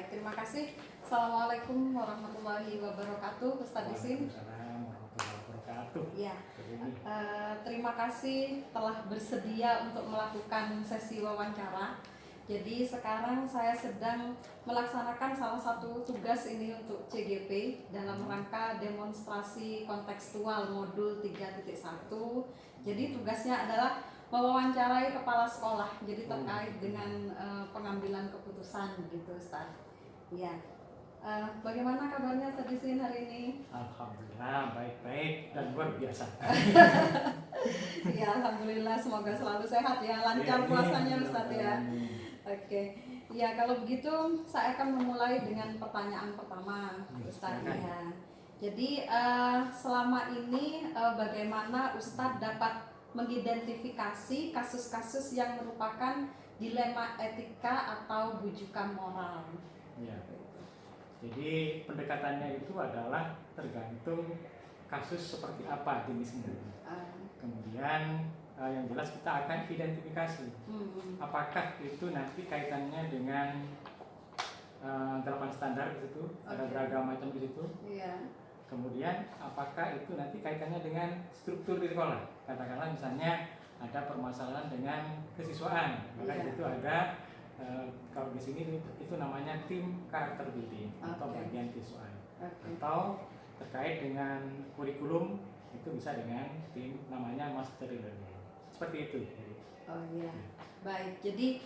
baik, terima kasih. Assalamualaikum warahmatullahi wabarakatuh, Ustadz Isin. Waalaikumsalam warahmatullahi wabarakatuh. Ya, terima kasih telah bersedia untuk melakukan sesi wawancara. Jadi sekarang saya sedang melaksanakan salah satu tugas ini untuk CGP dalam rangka demonstrasi kontekstual modul 3.1. Jadi tugasnya adalah mewawancarai kepala sekolah, jadi terkait dengan pengambilan keputusan gitu, Ustaz. Ya, bagaimana kabarnya Ustaz Isin hari ini? Alhamdulillah baik-baik dan luar biasa. Ya, alhamdulillah, semoga selalu sehat ya, lancar puasanya Ustaz ya. Oke, ya kalau begitu saya akan memulai dengan pertanyaan pertama, Ustaz ya. Jadi selama ini bagaimana Ustadz dapat mengidentifikasi kasus-kasus yang merupakan dilema etika atau bujukan moral? Ya. Jadi pendekatannya itu adalah tergantung kasus seperti apa jenisnya. Kemudian yang jelas kita akan identifikasi apakah itu nanti kaitannya dengan 8 standar di situ, ada beragam macam di situ. Iya. Kemudian apakah itu nanti kaitannya dengan struktur di sekolah? Katakanlah misalnya ada permasalahan dengan kesiswaan, maka di situ ada kalau di sini itu namanya tim karakter building atau bagian siswaan. Atau terkait dengan kurikulum itu bisa dengan tim namanya master learning. Seperti itu. Oh iya. Baik, jadi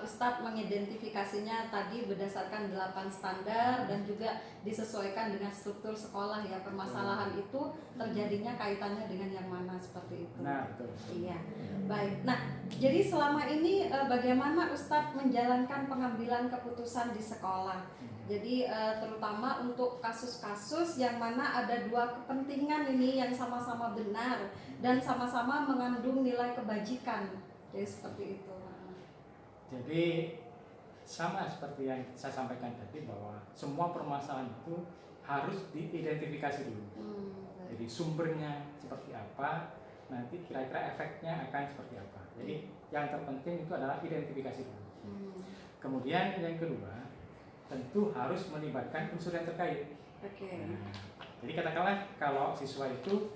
Ustadz mengidentifikasinya tadi berdasarkan 8 standar dan juga disesuaikan dengan struktur sekolah ya. Permasalahan itu terjadinya kaitannya dengan yang mana seperti itu. Nah, betul. Iya. Baik. Nah, jadi selama ini bagaimana Ustadz menjalankan pengambilan keputusan di sekolah? Jadi terutama untuk kasus-kasus yang mana ada dua kepentingan ini yang sama-sama benar dan sama-sama mengandung nilai kebajikan. Jadi seperti itu. Jadi sama seperti yang saya sampaikan tadi bahwa semua permasalahan itu harus diidentifikasi dulu. Jadi sumbernya seperti apa, nanti kira-kira efeknya akan seperti apa. Jadi yang terpenting itu adalah identifikasi dulu. Kemudian yang kedua, tentu harus melibatkan unsur yang terkait. Nah, jadi katakanlah kalau siswa itu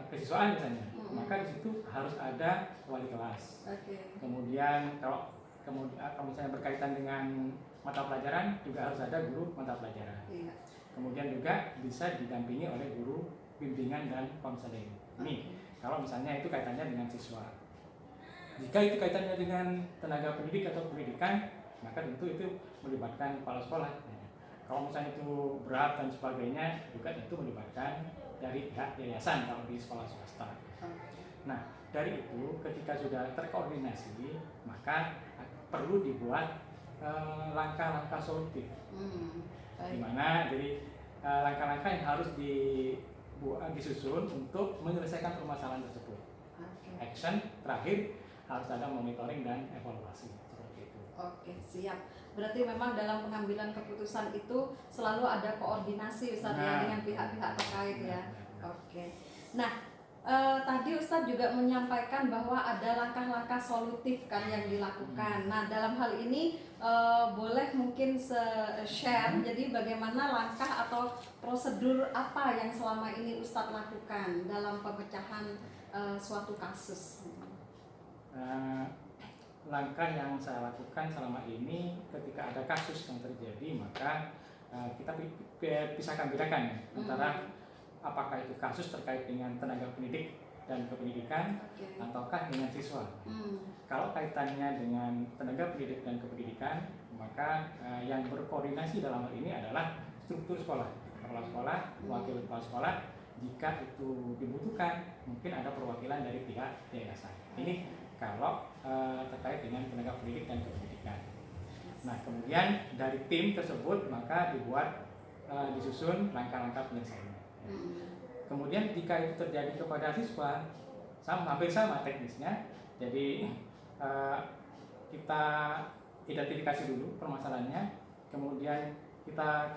kesiswaan misalnya, maka di situ harus ada wali kelas. Kemudian kalau misalnya berkaitan dengan mata pelajaran juga harus ada guru mata pelajaran. Kemudian juga bisa didampingi oleh guru bimbingan dan konseling. Ini kalau misalnya itu kaitannya dengan siswa. Jika itu kaitannya dengan tenaga pendidik atau pendidikan, maka tentu itu melibatkan kepala sekolah. Kalau misalnya itu berat dan sebagainya, juga tentu melibatkan dari pihak yayasan kalau di sekolah swasta. Nah, dari itu ketika sudah terkoordinasi, maka perlu dibuat langkah-langkah solutif. Di mana jadi langkah-langkah yang harus disusun untuk menyelesaikan permasalahan tersebut. Action terakhir harus ada monitoring dan evaluasi. Oke, siap. Berarti memang dalam pengambilan keputusan itu selalu ada koordinasi Ustadz ya dengan pihak-pihak terkait ya. Oke. Nah, tadi Ustadz juga menyampaikan bahwa ada langkah-langkah solutif kan yang dilakukan. Nah, dalam hal ini boleh mungkin share jadi bagaimana langkah atau prosedur apa yang selama ini Ustadz lakukan dalam pemecahan suatu kasus? Langkah yang saya lakukan selama ini ketika ada kasus yang terjadi, maka kita pisahkan bedakan antara apakah itu kasus terkait dengan tenaga pendidik dan kependidikan ataukah dengan siswa. Kalau kaitannya dengan tenaga pendidik dan kependidikan, maka yang berkoordinasi dalam hal ini adalah struktur sekolah, kepala sekolah, wakil kepala sekolah. Jika itu dibutuhkan, mungkin ada perwakilan dari pihak yayasan. Ini kalau terkait dengan tenaga pendidik dan kependidikan. Nah, kemudian dari tim tersebut maka dibuat disusun langkah-langkah penyelesaiannya. Kemudian jika itu terjadi kepada siswa, hampir sama teknisnya. Jadi kita identifikasi dulu permasalahannya, kemudian kita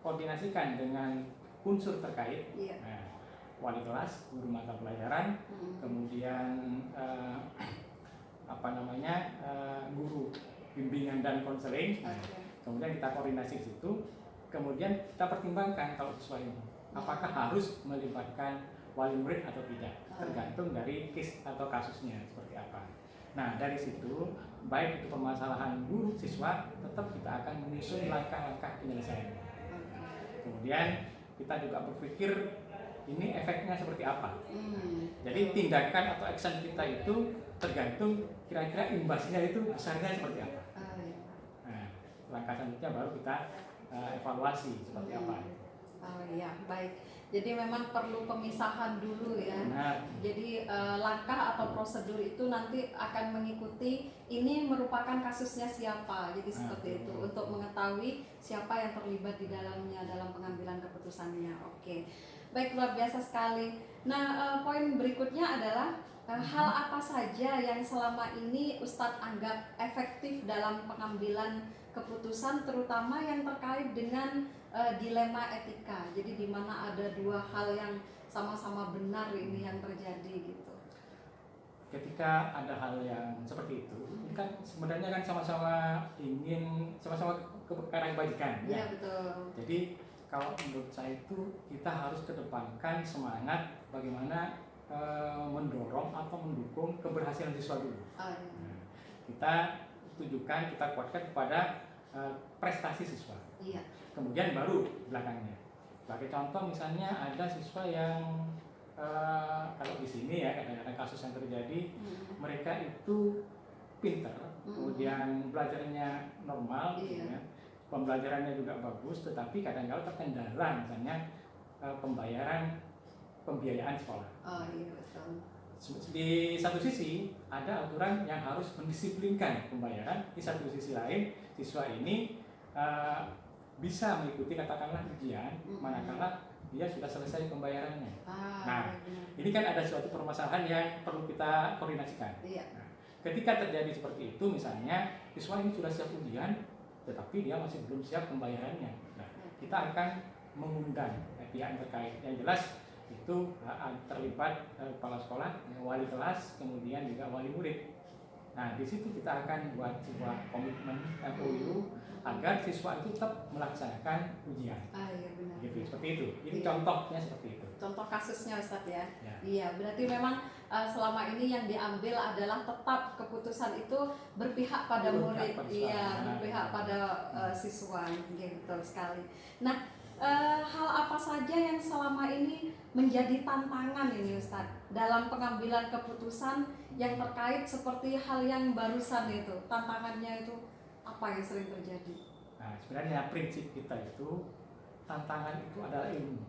koordinasikan dengan unsur terkait. Nah, wali kelas, guru mata pelajaran, kemudian guru bimbingan dan konseling. Nah, kemudian kita koordinasi di situ, kemudian kita pertimbangkan kalau siswa ini apakah harus melibatkan wali murid atau tidak, tergantung dari case atau kasusnya seperti apa. Nah, dari situ baik itu permasalahan guru siswa, tetap kita akan menyusun langkah-langkah penyelesaiannya. Kemudian kita juga berpikir ini efeknya seperti apa. Jadi tindakan atau action kita itu tergantung kira-kira imbasnya itu besarnya seperti apa. Nah, langkah selanjutnya baru kita evaluasi seperti apa. Oh iya, baik. Jadi memang perlu pemisahan dulu ya. Benar. Jadi langkah atau prosedur itu nanti akan mengikuti ini merupakan kasusnya siapa. Jadi seperti itu untuk mengetahui siapa yang terlibat di dalamnya dalam pengambilan keputusannya. Oke. Baik, luar biasa sekali. Nah, poin berikutnya adalah hal apa saja yang selama ini Ustadz anggap efektif dalam pengambilan keputusan, terutama yang terkait dengan dilema etika. Jadi di mana ada dua hal yang sama-sama benar ini yang terjadi gitu. Ketika ada hal yang seperti itu, ini kan sebenarnya kan sama-sama ingin sama-sama ke arah kebajikan. Iya, Ya. betul. Jadi kalau menurut saya itu kita harus kedepankan semangat bagaimana mendorong atau mendukung keberhasilan siswa dulu. Nah, kita tujukan, kita kuatkan kepada prestasi siswa. Iya. Kemudian baru belakangnya. Sebagai contoh misalnya ada siswa yang kalau di sini ya kadang-kadang kasus yang terjadi, mereka itu pinter, kemudian belajarnya normal, gitu ya. Pembelajarannya juga bagus, tetapi kadang-kadang terkendala misalnya pembiayaan sekolah. Oh iya, betul. Di satu sisi ada aturan yang harus mendisiplinkan pembayaran, di satu sisi lain siswa ini bisa mengikuti katakanlah ujian manakala dia sudah selesai pembayarannya. Nah, ini kan ada suatu permasalahan yang perlu kita koordinasikan. Nah, ketika terjadi seperti itu, misalnya siswa ini sudah siap ujian, tetapi dia masih belum siap pembayarannya. Nah, kita akan mengundang pihak terkait. Yang jelas itu terlibat kepala sekolah, wali kelas, kemudian juga wali murid. Nah, di situ kita akan buat sebuah komitmen MOU agar siswa itu tetap melaksanakan ujian. Iya, benar. Gitu, seperti itu. Ini contohnya seperti itu. Contoh kasusnya Ustadz ya. Ya. Iya, berarti memang selama ini yang diambil adalah tetap keputusan itu berpihak pada murid, iya, berpihak pada siswa, gitu sekali. Nah, hal apa saja yang selama ini menjadi tantangan ini Ustadz dalam pengambilan keputusan yang terkait seperti hal yang barusan itu, tantangannya itu apa yang sering terjadi? Nah, sebenarnya prinsip kita itu tantangan itu adalah ilmu.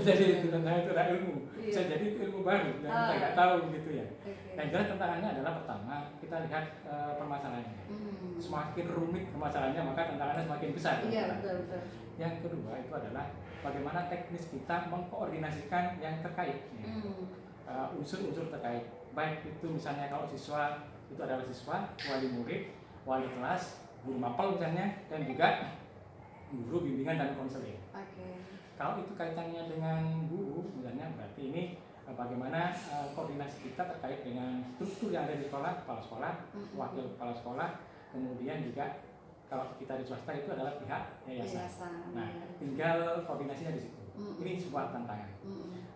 Jadi itu tantangan itu adalah ilmu. Iya. Bisa jadi itu ilmu baru dan kita nggak tahu gitu ya. Okay. Yang jelas tantangannya adalah pertama kita lihat permasalahannya. Semakin rumit permasalahannya maka tantangannya semakin besar. Iya, betul. Yang kedua itu adalah bagaimana teknis kita mengkoordinasikan yang terkait. Unsur-unsur terkait. Baik itu misalnya kalau siswa itu adalah siswa, wali murid, wali kelas, guru mapel misalnya, dan juga guru bimbingan dan konseling. Kalau itu kaitannya dengan guru, misalnya berarti ini bagaimana koordinasi kita terkait dengan struktur yang ada di sekolah, kepala sekolah, wakil kepala sekolah, kemudian juga kalau kita di swasta itu adalah pihak yayasan. Nah, tinggal koordinasinya di situ. Ini sebuah tantangan.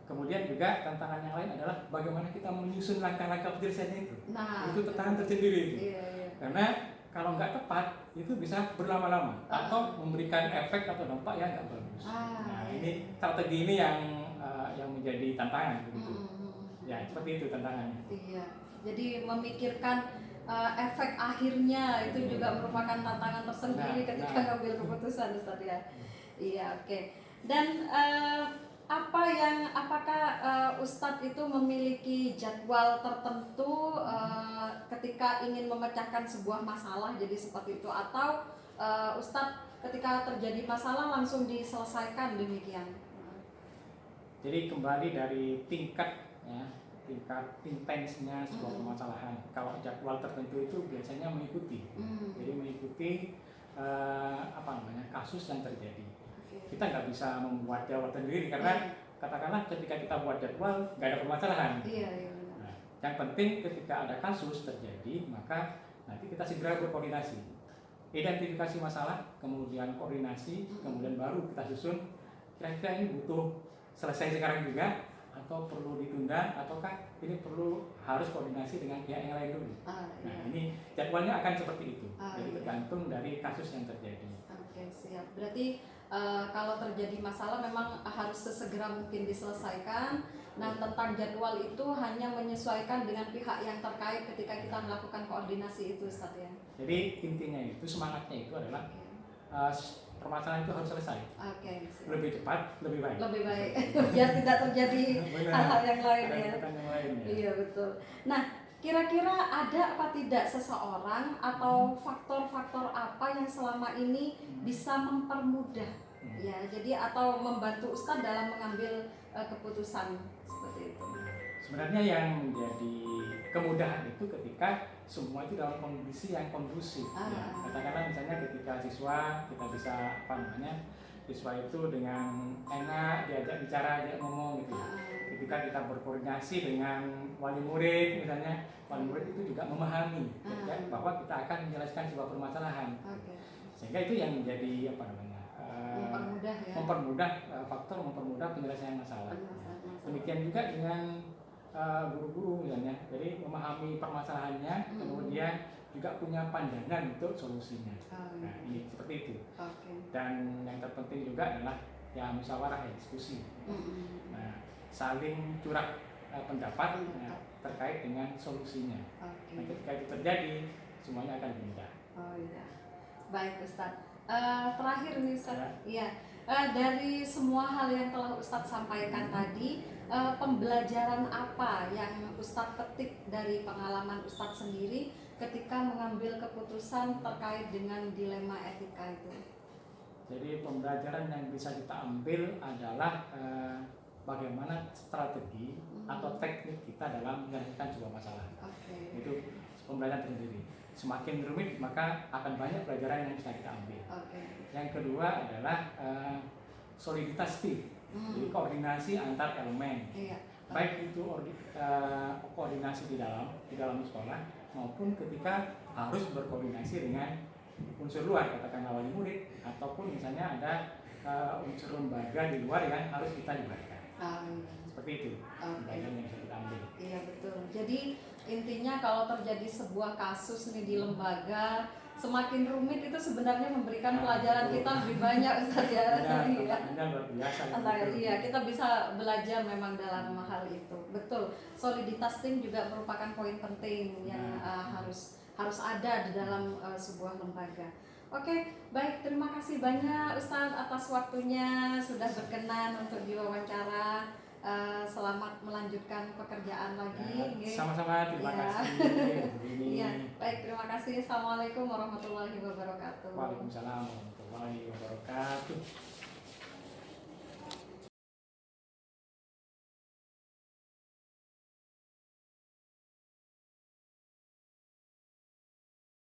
Kemudian juga tantangan yang lain adalah bagaimana kita menyusun langkah-langkah penyelesaiannya itu. Nah, itu tantangan tersendiri. Iya. Karena kalau nggak tepat itu bisa berlama-lama atau memberikan efek atau dampak yang nggak bagus. Nah, ini strategi ini yang menjadi tantangan begitu. Ya, seperti itu tantangannya. Iya. Jadi memikirkan efek akhirnya itu juga merupakan tantangan tersendiri ketika ngambil keputusan, Ustaz ya. Iya, oke. Dan apakah Ustadz itu memiliki jadwal tertentu ketika ingin memecahkan sebuah masalah jadi seperti itu, atau Ustadz ketika terjadi masalah langsung diselesaikan demikian? Jadi kembali dari tingkat intensnya sebuah permasalahan. Kalau jadwal tertentu itu biasanya mengikuti, jadi mengikuti kasus yang terjadi. Kita nggak bisa membuat jadwal sendiri karena katakanlah ketika kita buat jadwal nggak ada permasalahan. Iya. Nah, yang penting ketika ada kasus terjadi maka nanti kita segera berkoordinasi, identifikasi masalah, kemudian koordinasi, kemudian baru kita susun kira-kira ini butuh selesai sekarang juga atau perlu ditunda, ataukah ini harus koordinasi dengan pihak yang lain dulu. Nah, ini jadwalnya akan seperti itu. Jadi tergantung dari kasus yang terjadi. Oke, siap. Berarti kalau terjadi masalah memang harus sesegera mungkin diselesaikan. Nah, tentang jadwal itu hanya menyesuaikan dengan pihak yang terkait ketika kita melakukan koordinasi itu, Ustaz ya. Jadi intinya itu, semangatnya itu adalah permasalahan itu harus selesai. Siap. Lebih cepat, lebih baik. Lebih baik, biar tidak terjadi hal-hal yang lain ya. Iya, betul. Nah, kira-kira ada apa tidak seseorang atau faktor-faktor apa yang selama ini bisa mempermudah ya, jadi atau membantu Ustadz dalam mengambil keputusan seperti itu? Sebenarnya yang menjadi kemudahan itu ketika semua itu dalam kondisi yang kondusif. Ya. Katakanlah misalnya ketika siswa kita bisa siswa itu dengan enak diajak bicara, diajak ngomong gitu. Ketika kita berkoordinasi dengan wali murid misalnya, wali murid itu juga memahami ya, bahwa kita akan menjelaskan sebuah permasalahan. Sehingga itu yang menjadi mempermudah faktor mempermudah penyelesaian masalah. Demikian juga dengan guru-guru misalnya, jadi memahami permasalahannya, kemudian juga punya pandangan untuk solusinya. Nah, ini seperti itu. Dan yang terpenting juga adalah ya musyawarah, ya diskusi. Nah, saling curah pendapat terkait dengan solusinya. Nah, ketika itu terjadi, semuanya akan mudah. Baik Ustadz. Terakhir nih Ustadz, dari semua hal yang telah Ustadz sampaikan tadi, pembelajaran apa yang Ustadz petik dari pengalaman Ustadz sendiri ketika mengambil keputusan terkait dengan dilema etika itu? Jadi pembelajaran yang bisa kita ambil adalah bagaimana strategi atau teknik kita dalam menyelesaikan sebuah masalah. Itu pembelajaran sendiri. Semakin rumit maka akan banyak pelajaran yang bisa kita ambil. Yang kedua adalah soliditas tim. Jadi koordinasi antar elemen, baik itu koordinasi di dalam sekolah maupun ketika harus berkoordinasi dengan unsur luar, katakanlah wali murid ataupun misalnya ada unsur lembaga di luar yang harus kita libatkan. Seperti itu pelajaran yang bisa kita ambil. Iya betul. Jadi intinya kalau terjadi sebuah kasus nih di lembaga, semakin rumit itu sebenarnya memberikan pelajaran kita lebih banyak Ustaz ya. Iya, kita bisa belajar memang dalam hal itu. Betul. Soliditas tim juga merupakan poin penting yang harus ada di dalam sebuah lembaga. Oke, baik, terima kasih banyak Ustaz atas waktunya sudah berkenan untuk diwawancara. Selamat melanjutkan pekerjaan lagi. Sama-sama, terima kasih. Iya, baik, terima kasih. Assalamualaikum warahmatullahi wabarakatuh. Waalaikumsalam warahmatullahi wabarakatuh.